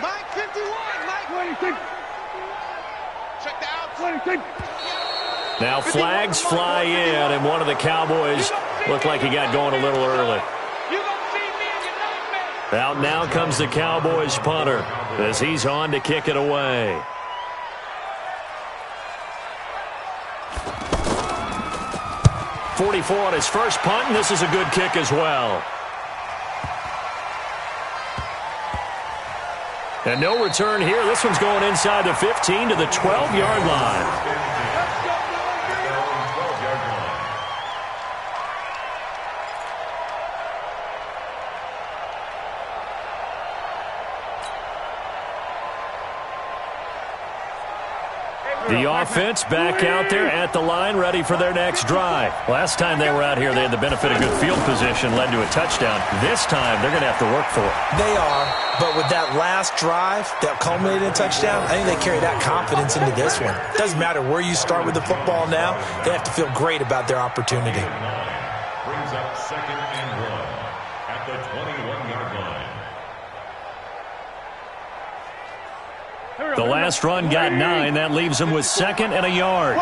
Mike 51. Mike 26. Check the out. 26. Now flags fly in, and one of the Cowboys looked like he got going a little early. Out now comes the Cowboys punter as he's on to kick it away. .44 on his first punt, and this is a good kick as well. And no return here. This one's going inside the 15 to the 12-yard line. The offense back out there at the line, ready for their next drive. Last time they were out here, they had the benefit of good field position, led to a touchdown. This time, they're going to have to work for it. They are, but with that last drive that culminated in a touchdown, I think they carry that confidence into this one. Doesn't matter where you start with the football now, they have to feel great about their opportunity. Brings up 2nd and 1 at the 21-yard line. The last run got 9. That leaves him with 2nd and a yard.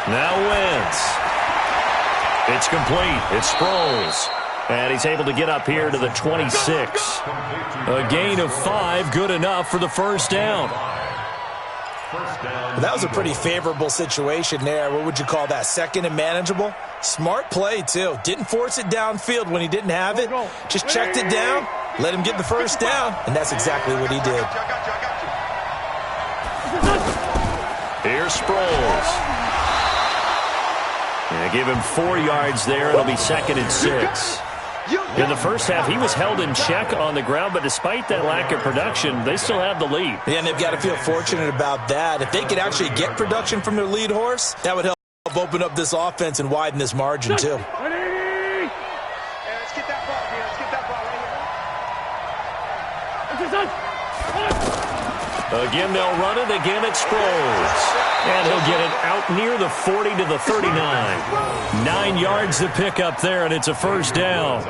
Now Wentz. It's complete. It's Sproles. And he's able to get up here to the 26. A gain of 5, good enough for the first down. Well, that was a pretty favorable situation there. What would you call that? 2nd and manageable? Smart play, too. Didn't force it downfield when he didn't have it. Just checked it down, let him get the first down, and that's exactly what he did. Here's Sproles. And give him 4 yards there. It'll be 2nd and 6. In the first half, he was held in check on the ground, but despite that lack of production, they still have the lead. Yeah, and they've got to feel fortunate about that. If they could actually get production from their lead horse, that would help open up this offense and widen this margin, too. Again, they'll run it. Again, it's Sproles. And he'll get it out near the 40 to the 39. 9 yards to pick up there, and it's a first down.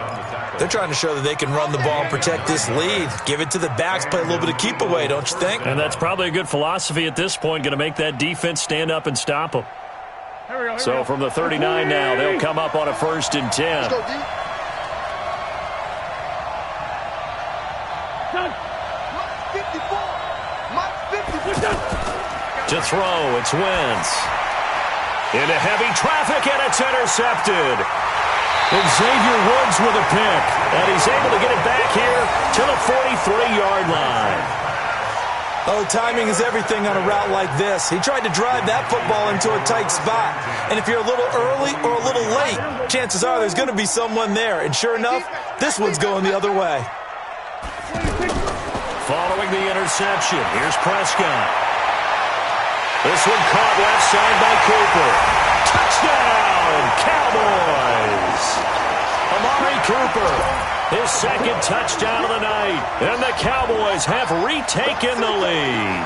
They're trying to show that they can run the ball and protect this lead. Give it to the backs, play a little bit of keep away, don't you think? And that's probably a good philosophy at this point, going to make that defense stand up and stop them. So from the 39 now, they'll come up on a 1st and 10. To throw, it's Wentz. Into heavy traffic, and it's intercepted. And Xavier Woods with a pick. And he's able to get it back here to the 43-yard line. Oh, timing is everything on a route like this. He tried to drive that football into a tight spot. And if you're a little early or a little late, chances are there's going to be someone there. And sure enough, this one's going the other way. Following the interception, here's Prescott. This one caught left side by Cooper. Touchdown, Cowboys! Amari Cooper, his 2nd touchdown of the night. And the Cowboys have retaken the lead.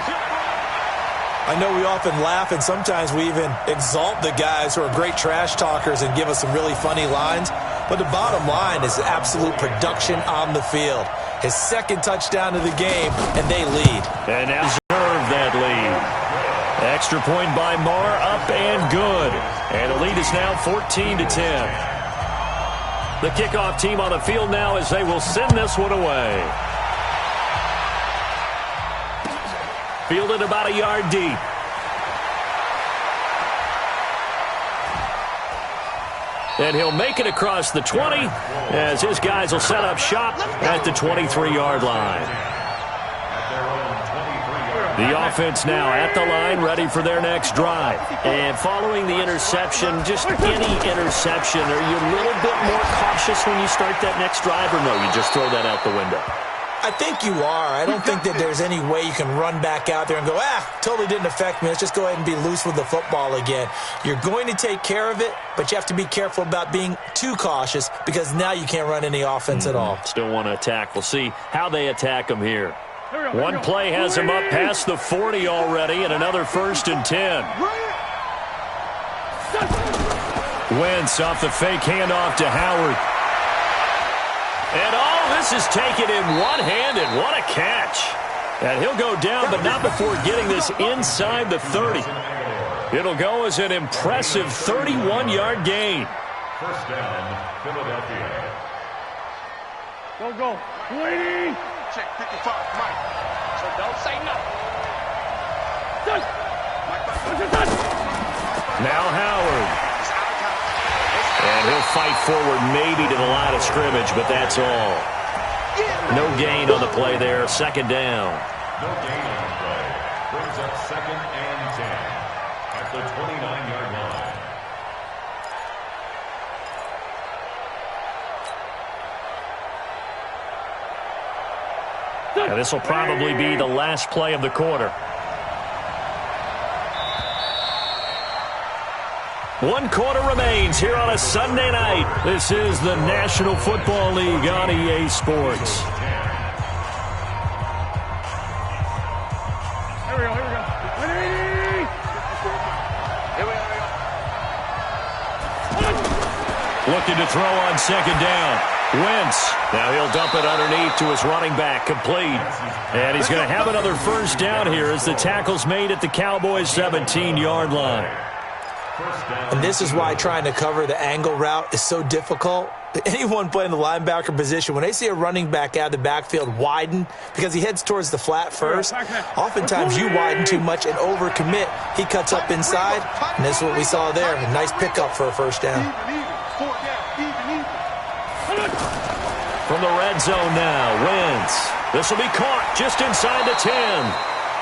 I know we often laugh, and sometimes we even exalt the guys who are great trash talkers and give us some really funny lines. But the bottom line is absolute production on the field. His 2nd touchdown of the game, and they lead. And now deserve that lead. Extra point by Marr, up and good. And the lead is now 14 to 10. The kickoff team on the field now as they will send this one away. Fielded about a yard deep. And he'll make it across the 20 as his guys will set up shop at the 23-yard line. The offense now at the line, ready for their next drive. And following the interception, just any interception, are you a little bit more cautious when you start that next drive, or no, you just throw that out the window? I think you are. I don't think that there's any way you can run back out there and go, totally didn't affect me. Let's just go ahead and be loose with the football again. You're going to take care of it, but you have to be careful about being too cautious because now you can't run any offense at all. Still want to attack. We'll see how they attack them here. One play has him up past the 40 already, and another 1st and 10. Wentz off the fake handoff to Howard. And this is taken in one hand, and what a catch. And he'll go down, but not before getting this inside the 30. It'll go as an impressive 31-yard gain. First down, Philadelphia. Go. Waiting. Check 55, Mike. So don't say nothing. Now Howard. And he'll fight forward maybe to the line of scrimmage, but that's all. No gain on the play there. Second down. No gain on the play. Brings up 2nd and 10 at the 29-yard line. And this will probably be the last play of the quarter. One quarter remains here on a Sunday night. This is the National Football League on EA Sports. Here we go. Looking to throw on second down. Wentz. Now he'll dump it underneath to his running back. Complete. And he's going to have another first down here as the tackle's made at the Cowboys' 17-yard line. And this is why trying to cover the angle route is so difficult. Anyone playing the linebacker position, when they see a running back out of the backfield widen because he heads towards the flat first, oftentimes you widen too much and overcommit. He cuts up inside, and this is what we saw there. A nice pickup for a first down. From the red zone now, Wentz. This will be caught just inside the 10.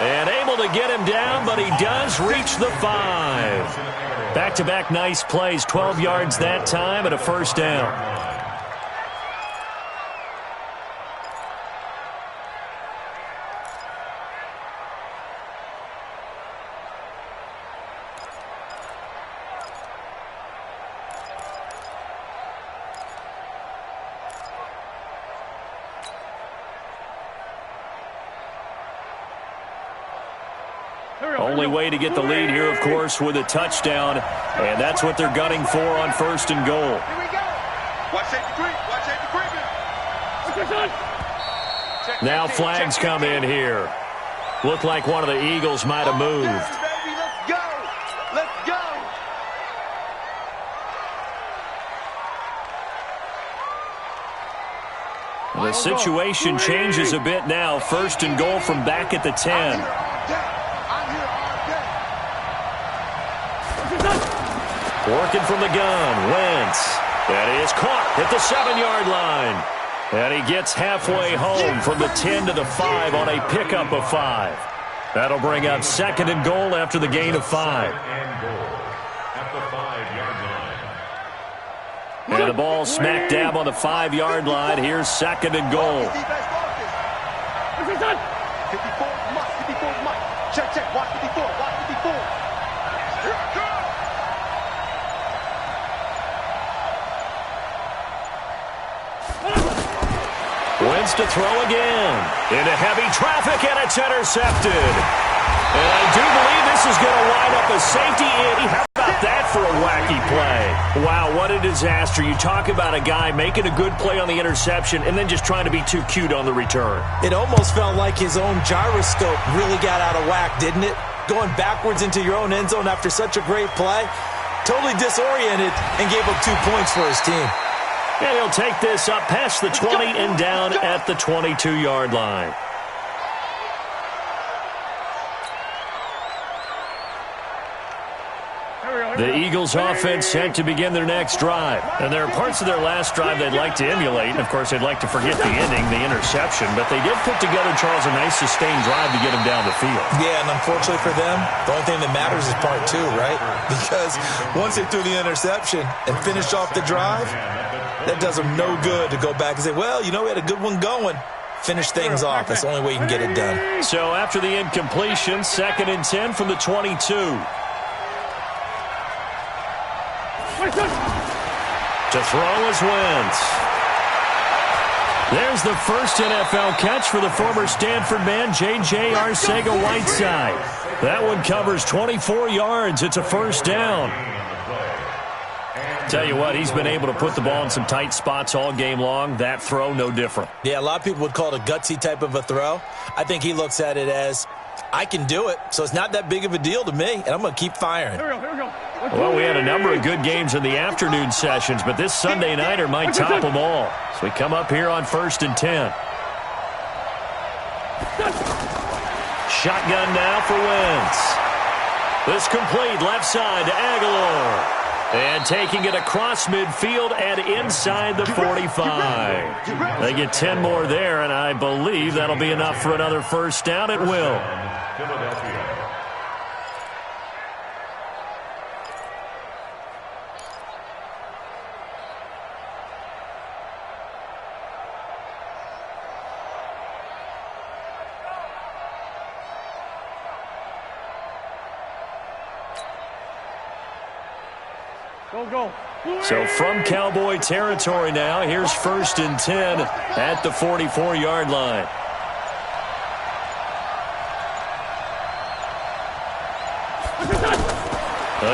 And able to get him down, but he does reach the 5. Back-to-back nice plays, 12 yards that time and a first down. Only way to get the lead here, of course, with a touchdown. And that's what they're gunning for on first and goal. Here we go. Watch safety creep. Now flags come in here. Looked like one of the Eagles might have moved. Let's go. The situation changes a bit now. First and goal from back at the 10. Working from the gun, Wentz. And he is caught at the 7-yard line. And he gets halfway home from the 10 to the 5 on a pickup of 5. That'll bring up second and goal after the gain of 5. And the ball smack dab on the 5-yard line. Here's second and goal. Check. Watch 54. Wentz to throw again. Into heavy traffic, and it's intercepted. And I do believe this is going to wind up a safety. How about that for a wacky play? Wow, what a disaster. You talk about a guy making a good play on the interception and then just trying to be too cute on the return. It almost felt like his own gyroscope really got out of whack, didn't it? Going backwards into your own end zone after such a great play. Totally disoriented and gave up 2 points for his team. And he'll take this up past the 20 and down at the 22-yard line. The Eagles offense set to begin their next drive. And there are parts of their last drive they'd like to emulate. And, of course, they'd like to forget the ending, the interception. But they did put together, Charles, a nice sustained drive to get him down the field. Yeah, and unfortunately for them, the only thing that matters is part 2, right? Because once they threw the interception and finished off the drive, that does them no good to go back and say, well, you know, we had a good one going. Finish things off. That's the only way you can get it done. So after the incompletion, 2nd and 10 from the 22. To throw is Wentz. There's the first NFL catch for the former Stanford man, J.J. Arcega-Whiteside. That one covers 24 yards. It's a first down. Tell you what, he's been able to put the ball in some tight spots all game long. That throw, no different. Yeah, a lot of people would call it a gutsy type of a throw. I think he looks at it as, I can do it, so it's not that big of a deal to me, and I'm going to keep firing. Here we go. Well, we had a number of good games in the afternoon sessions, but this Sunday nighter might top them all. So we come up here on 1st and 10. Shotgun now for Wentz. This complete left side to Aguilar. And taking it across midfield and inside the 45. They get 10 more there, and I believe that'll be enough for another first down. It will. Philadelphia. Go. So from Cowboy territory now, here's 1st and 10 at the 44-yard line.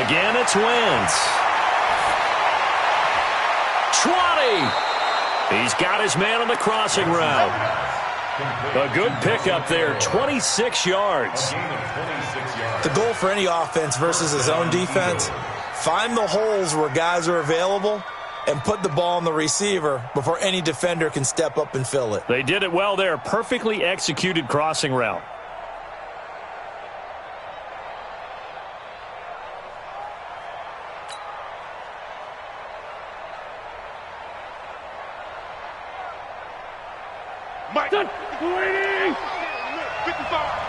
Again, it's Wentz. 20. He's got his man on the crossing route. A good pickup there, 26 yards. The goal for any offense versus his own defense, find the holes where guys are available and put the ball on the receiver before any defender can step up and fill it. They did it well there. Perfectly executed crossing route. Mike. Waiting. 55.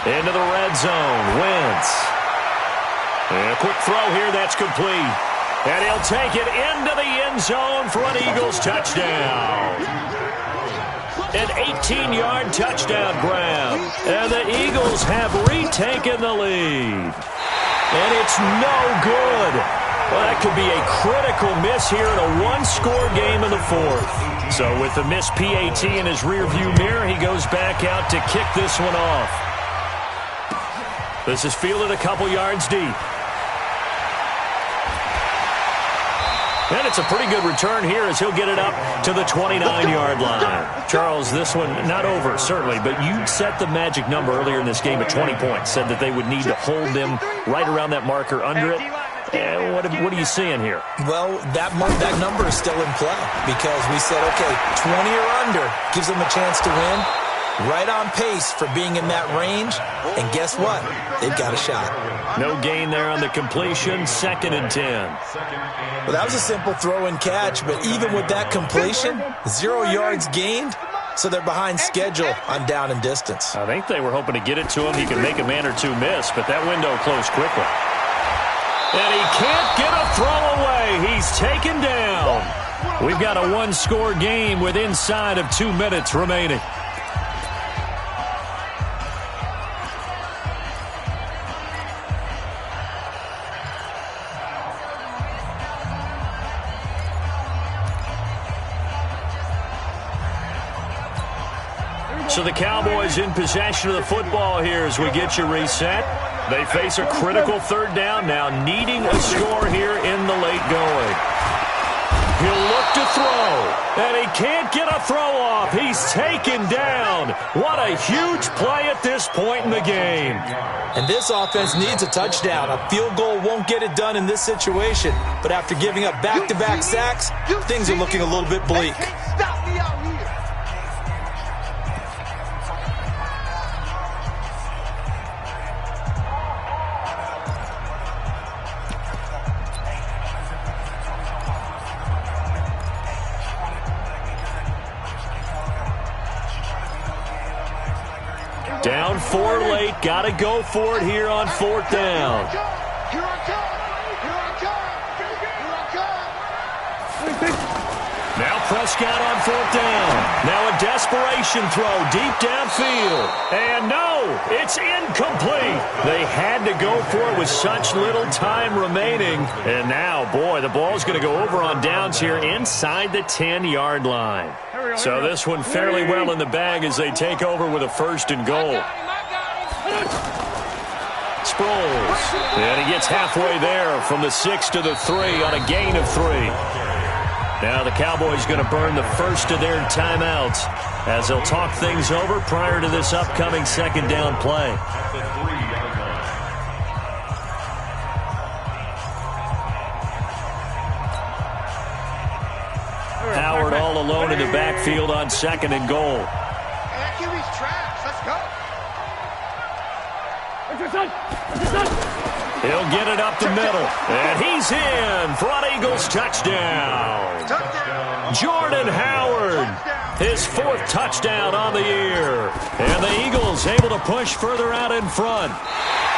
Into the red zone. Wentz. And a quick throw here. That's complete. And he'll take it into the end zone for an Eagles touchdown. An 18-yard touchdown grab. And the Eagles have retaken the lead. And it's no good. Well, that could be a critical miss here in a one-score game in the fourth. So with the missed PAT in his rearview mirror, he goes back out to kick this one off. This is fielded a couple yards deep. And it's a pretty good return here as he'll get it up to the 29-yard line. Charles, this one not over, certainly, but you set the magic number earlier in this game at 20 points, said that they would need to hold them right around that marker under it. What are you seeing here? Well, that number is still in play because we said, okay, 20 or under gives them a chance to win. Right on pace for being in that range. And guess what? They've got a shot. No gain there on the completion. 2nd and 10. Well, that was a simple throw and catch, but even with that completion, 0 yards gained, so they're behind schedule on down and distance. I think they were hoping to get it to him. He could make a man or two miss, but that window closed quickly. And he can't get a throw away. He's taken down. We've got a one-score game with inside of 2 minutes remaining. So the Cowboys in possession of the football here as we get you reset. They face a critical 3rd down now, needing a score here in the late going. He'll look to throw, and he can't get a throw off. He's taken down. What a huge play at this point in the game. And this offense needs a touchdown. A field goal won't get it done in this situation. But after giving up back-to-back sacks, things are looking a little bit bleak. Stop me out here. Down 4 late. Got to go for it here on 4th down. Here I come. Here I come. Here I come. Now Prescott on 4th down. Now a desperation throw deep downfield. And no, it's incomplete. They had to go for it with such little time remaining. And now, boy, the ball's going to go over on downs here inside the 10-yard line. So this one fairly well in the bag as they take over with a 1st and goal. Sproles. And he gets halfway there from the 6 to the 3 on a gain of 3. Now the Cowboys going to burn the first of their timeouts as they'll talk things over prior to this upcoming 2nd down play. Howard all alone in the backfield on 2nd and goal. That QB's trash. Let's go. He'll get it up the middle, and he's in for an Eagles touchdown. Jordan Howard, his 4th touchdown on the year. And the Eagles able to push further out in front.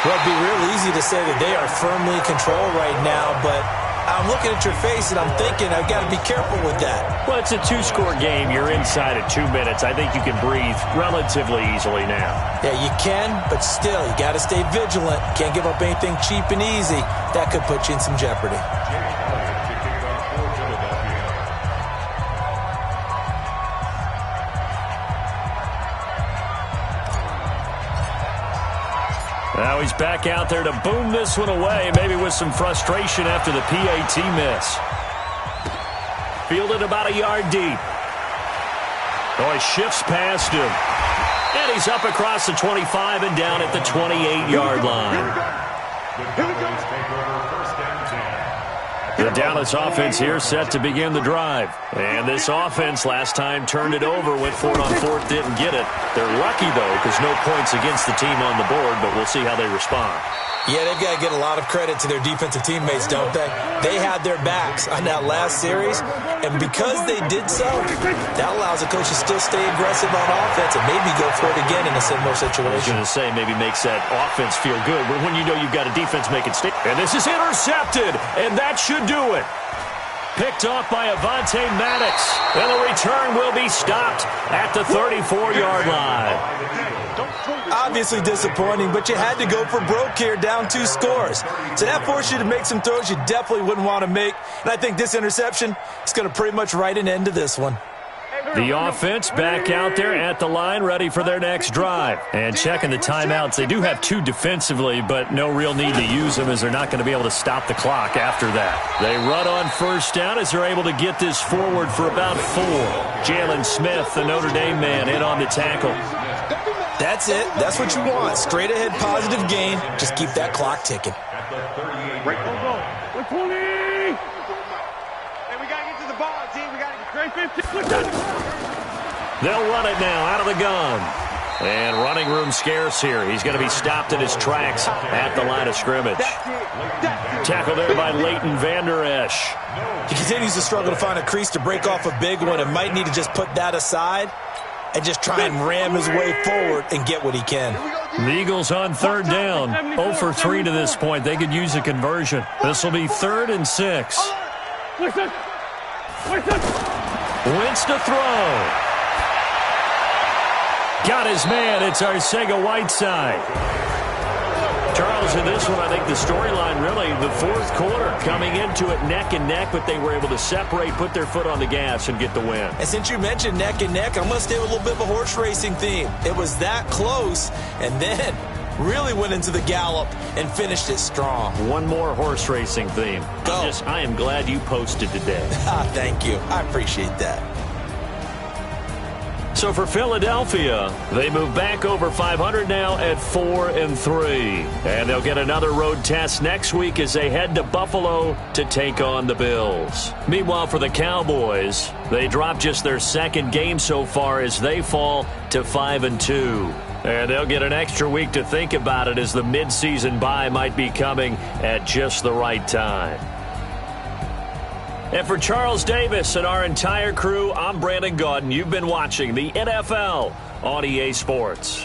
Well, it'd be real easy to say that they are firmly in control right now, but I'm looking at your face and I'm thinking I've got to be careful with that. Well, it's a 2-score game. You're inside at 2 minutes. I think you can breathe relatively easily now. Yeah, you can, but still, you got to stay vigilant. Can't give up anything cheap and easy. That could put you in some jeopardy. Now he's back out there to boom this one away, maybe with some frustration after the PAT miss. Fielded about a yard deep. Oh, he shifts past him. And he's up across the 25 and down at the 28-yard line. The Dallas offense here set to begin the drive. And this offense last time turned it over, went for it on 4th, didn't get it. They're lucky, though, because no points against the team on the board, but we'll see how they respond. Yeah, they've got to get a lot of credit to their defensive teammates, don't they? They had their backs on that last series, and because they did so, that allows the coach to still stay aggressive on offense and maybe go for it again in a similar situation. I was going to say maybe makes that offense feel good, but when you know you've got a defense making stick. And this is intercepted, and that should do it. Picked off by Avonte Maddox, and the return will be stopped at the 34-yard line. Obviously disappointing, but you had to go for broke here, down 2 scores. So that forced you to make some throws you definitely wouldn't want to make. And I think this interception is going to pretty much write an end to this one. The offense back out there at the line, ready for their next drive. And checking the timeouts. They do have 2 defensively, but no real need to use them as they're not going to be able to stop the clock after that. They run on 1st down as they're able to get this forward for about 4. Jalen Smith, the Notre Dame man, in on the tackle. That's it. That's what you want. Straight ahead positive gain. Just keep that clock ticking. They'll run it now out of the gun. And running room scarce here. He's going to be stopped in his tracks at the line of scrimmage. Tackle there by Leighton Vander Esch. He continues to struggle to find a crease to break off a big one and might need to just put that aside and just try and ram his way forward and get what he can. The Eagles on 3rd down. 0 for 3 to this point. They could use a conversion. This will be 3rd and 6. Wentz to throw. Got his man. It's Arcega-Whiteside. Charles, in this one, I think the storyline really, the 4th quarter, coming into it neck and neck, but they were able to separate, put their foot on the gas, and get the win. And since you mentioned neck and neck, I'm going to stay with a little bit of a horse racing theme. It was that close, and then really went into the gallop and finished it strong. One more horse racing theme. Go. I am glad you posted today. Thank you. I appreciate that. So for Philadelphia, they move back over 500 now at 4 and 3. And they'll get another road test next week as they head to Buffalo to take on the Bills. Meanwhile, for the Cowboys, they drop just their 2nd game so far as they fall to 5 and 2. And they'll get an extra week to think about it as the midseason bye might be coming at just the right time. And for Charles Davis and our entire crew, I'm Brandon Gaudin. You've been watching the NFL on EA Sports.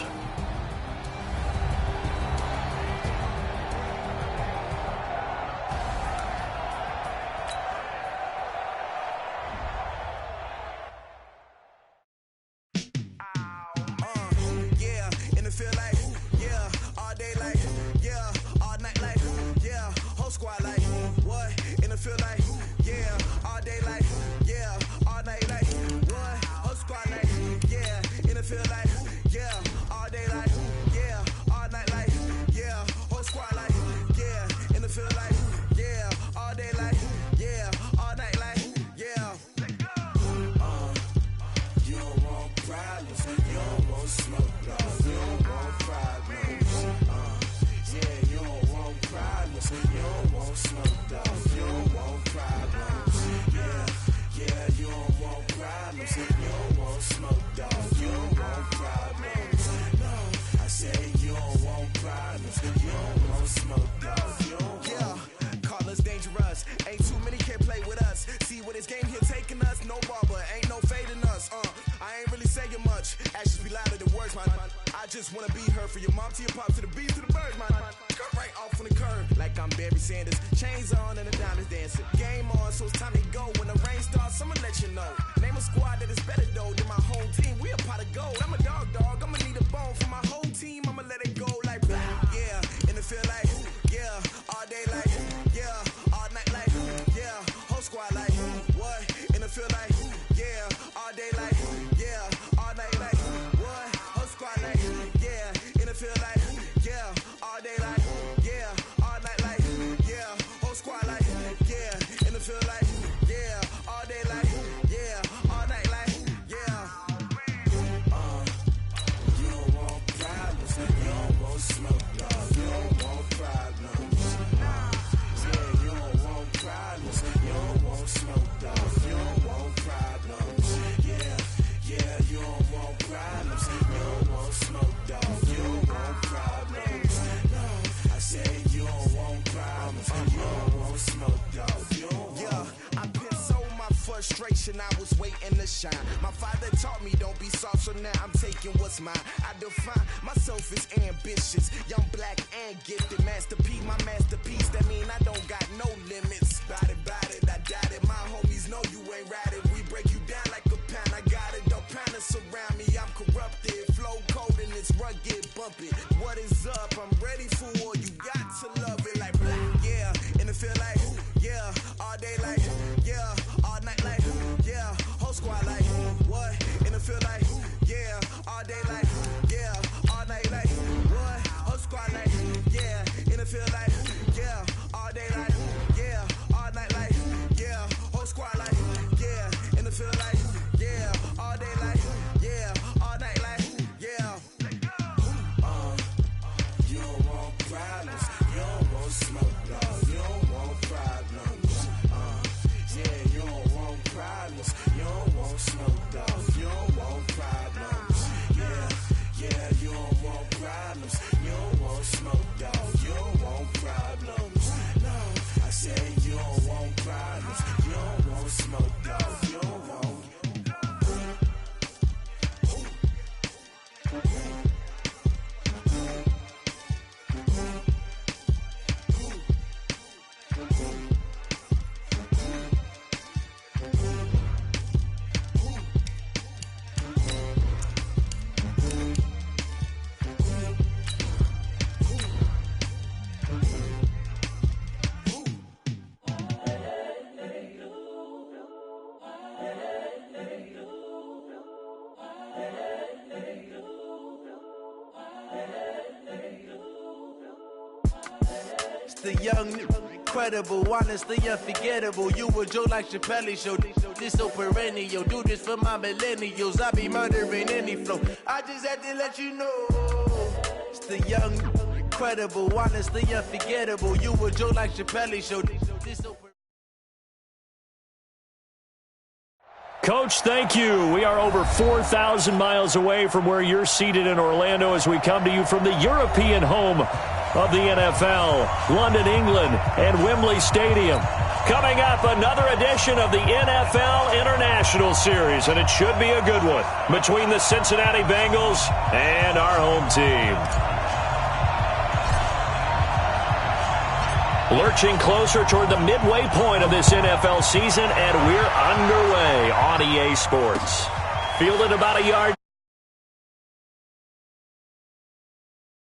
it feel like, yeah, all day like, yeah, all night like, what? Whole squad like, yeah, and it feel like, yeah, all day like, yeah, all night like, yeah, whole squad like, yeah, and it feel like, yeah, all day like, yeah, all night like, yeah. You don't want problems, you don't want smoke, dog. You don't want problems, yeah, you don't want problems, you don't want smoke, dog. You don't want problems, yeah, you don't want problems, you don't want smoke, dog. You don't want problems, no, I say you don't want problems, you don't want smoke, dog. You don't want. Call us dangerous, ain't too many can play with us. See what this game here taking us, no barber, ain't no fading us, I ain't really saying much, actions be louder than words, man. I just wanna be heard from your mom to your pop to the beat to the birds, man. Cut right off on the curb, like I'm Barry Sanders. Chains on and the diamonds dancing. Game on, so it's time to go. When the rain starts, I'ma let you know. Name a squad that is better though than my home team. We a pot of gold. I'm a dog. I'ma need a bone for my whole team. I'ma let it go like blah. Yeah, and it feel like, yeah, all day like, yeah, all night like, yeah, whole squad like, what? And it feel like, yeah, all day like, yeah, all night like, what? Whole squad like, yeah, and it feel like, yeah, all day like, yeah, all night like, yeah, whole squad like, yeah, and it feel like, yeah, all day like, yeah, all night like, yeah. You don't want problems, you don't want smoke, dog. You don't want problems, yeah, you don't want problems, you don't want smoke, dog. You don't want problems, yeah, you don't want problems, you don't want smoke, dog. You don't want problems, no, I say you don't want problems, you don't want smoke, dog. You don't want. Yeah, I pissed so my frustration, I was waiting to shine. My father taught me don't be soft, so now I'm taking what's mine. I define myself as ambitious, young, black, and gifted. Masterpiece, my masterpiece, that mean I don't got no limits. Bout it, I doubt it. My homies know you ain't ratted. We break you down like a pound. I got it, don't pound to surround me. I'm corrupted, flow cold and it's rugged, bump it. What is up? I'm ready for war. You got to love it like blah. Yeah, and it feel like, yeah, all day like, yeah, all night like, yeah, whole squad like, what? And it feel like, yeah, all day like, yeah, all night like, what? Whole squad like, yeah, and it feel like, yeah, all day like, yeah, all night like, yeah, whole squad like, yeah, and it feel like, yeah, all day like, yeah, all night like, yeah. You don't want problems, you don't want smoke, dog. You don't want problems, yeah, you don't want problems, you don't want smoke, dog. You don't want problems, yeah, you don't want problems, you don't want smoke, dog. You don't want problems, no, I say you don't want problems, you don't want smoke, dog. You don't want. The young, incredible, honestly unforgettable. You a Joe like Chappelle show. This so perennial. Do this for my millennials. I be murdering any flow. I just had to let you know. It's the young, incredible, honestly unforgettable. You a Joe like Chappelle show. This so Coach, thank you. We are over 4,000 miles away from where you're seated in Orlando as we come to you from the European home of the NFL, London, England, and Wembley Stadium. Coming up, another edition of the NFL International Series, and it should be a good one between the Cincinnati Bengals and our home team. Lurching closer toward the midway point of this NFL season, and we're underway on EA Sports. Fielded about a yard.